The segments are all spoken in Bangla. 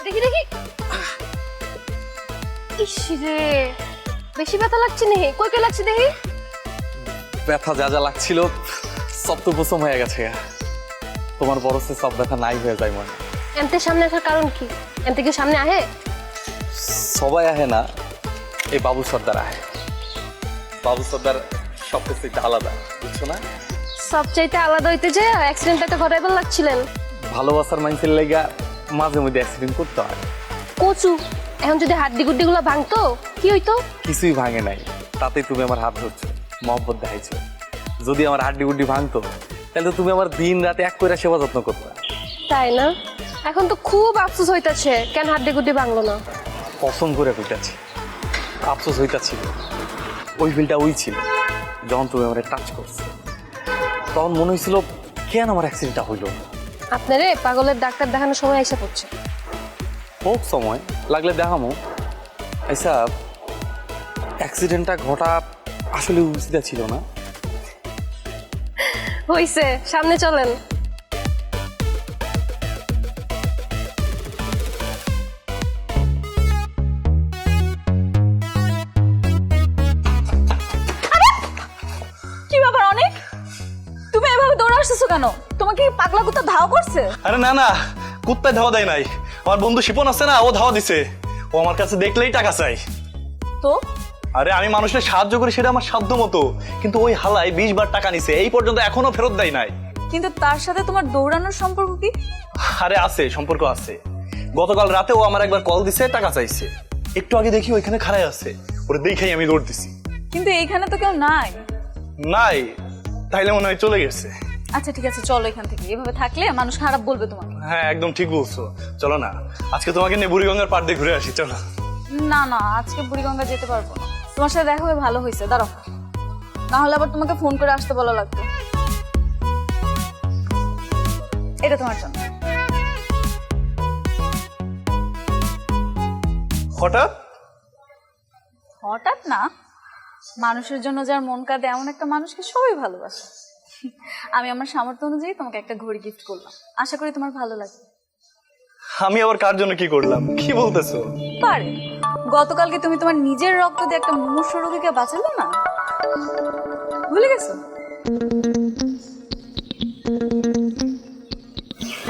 দেখি দেখি। ইস রে, বেশি ব্যথা লাগছে নেহি? কই কই লাগছে দেখি। ব্যথা যা যা লাগছিল সব তো উপশম হয়ে গেছে। তোমার বরসে সব ব্যথা নাই হয়ে যায় মনে। এনতে সামনে আসার কারণ কি? এনতে কি সামনে আহে? সবাই আহে না, এই বাবু সর্দার আহে। বাবু সর্দার সব কিছু একটু আলাদা, বুঝছো না? সবচাইতে আলাদা হইতে যে অ্যাক্সিডেন্টটা তো ঘটাইবার লাগছিলেন। ভালোবাসার মানুষের লেগা মাঝে মধ্যে অ্যাক্সিডেন্ট করতে হয়। কচু, এখন যদি হাড্ডি গুড্ডি গুলো ভাঙতো কি হইতো? কিছুই ভাঙে নাই, তাতেই তুমি আমার হাত ধরছো, মহব্বত দেখাইছো। যদি আমার হাড্ডি গুড্ডি ভাঙতো তাহলে তো তুমি আমার দিন রাতে এক করে সেবা যত্ন করতে। তাই না? এখন তো খুব আফসোস হইতাছে কেন হাড্ডি গুড্ডি ভাঙলো না। পছন্দ করে কইতাছি, আফসোস হইতাছিল। ওই ফিলটা ওই ছিল যখন তুমি আমার টাচ করছো, তখন মনে হয়েছিল কেন আমার অ্যাক্সিডেন্টটা হইলো না। আপনারে পাগলের ডাক্তার দেখানোর সময় এসে পড়ছে। হোক সময় লাগলে দেখামো। আচ্ছা, অ্যাক্সিডেন্টটা ঘটা আসলে উচিত ছিল না? হইছে, সামনে চলেন। কি ব্যাপার অনেক, তুমি এভাবে দৌড়ে আসতেছো কেন? তোমাকে কি পাগলা কুত্তা ধাওয়া করছে? আরে না না, কুত্তায় ধাওয়া দেয় নাই। আমার বন্ধু শিপন আছে না, ও ধাওয়া দিছে। ও আমার কাছে দেখলেই টাকা চাই। তো আরে আমি মানুষের সাহায্য করি সেটা আমার সাধ্য মতো, কিন্তু ওই হালাই 20 বার টাকা নিছে, এই পর্যন্ত এখনো ফেরত দেয় নাই। কিন্তু তার সাথে তোমার দৌড়ানোর সম্পর্ক কি? আরে আছে, সম্পর্ক আছে। গতকাল রাতে ও আমার একবার কল দিছে, টাকা চাইছে। একটু আগে দেখি ওইখানে খাড়াই আছে, ওরে দেখেই আমি দৌড় দিছি। কিন্তু এইখানে তো কেউ নাই। নাই? তাইলে মনে হয় চলে গেছে। আচ্ছা ঠিক আছে, চলো এখান থেকে। এভাবে থাকলে মানুষ খারাপ বলবে তোমাকে। হ্যাঁ একদম ঠিক বলছো, চলো না আজকে তোমাকে নিয়ে বুড়িগঙ্গার পাড় দিয়ে ঘুরে আসি, চলো। না না, আজকে বুড়িগঙ্গা যেতে পারবো না। তোমার সাথে দেখা হয়ে ভালো হয়েছে, দাঁড়াও, না হলে আবার তোমাকে ফোন করে আসতে বলা লাগতো। এটা তোমার জন্য। হঠাৎ? হঠাৎ না, মানুষের জন্য যার মন কাঁদে এমন একটা মানুষকে সবাই ভালোবাসে। আমি আমার সামর্থ্য অনুযায়ী তোমাকে একটা ঘড়ি গিফট করলাম, আশা করি তোমার ভালো লাগবে। আমি আবার কার জন্য কি করলাম, কি বলতেছো? পারে, গতকালকে তুমি তোমার নিজের রক্ত দিয়ে একটা মুমূর্ষ রোগীকে বাঁচালে না, ভুলে গেছো?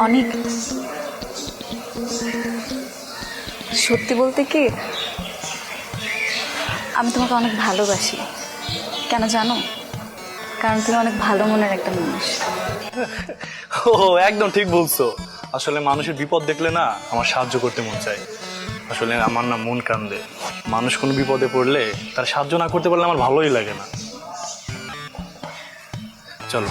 অনেক সত্যি বলতে কি, আমি তোমাকে অনেক ভালোবাসি। কেন জানো? কারণ তুমি অনেক ভালো মনের একটা মানুষ। ও একদম ঠিক বলছো। আসলে মানুষের বিপদ দেখলে না আমার সাহায্য করতে মন চায়। আসলে আমার না মন কান্দে, মানুষ কোনো বিপদে পড়লে তার সাহায্য না করতে পারলে আমার ভালোই লাগে না। চলো।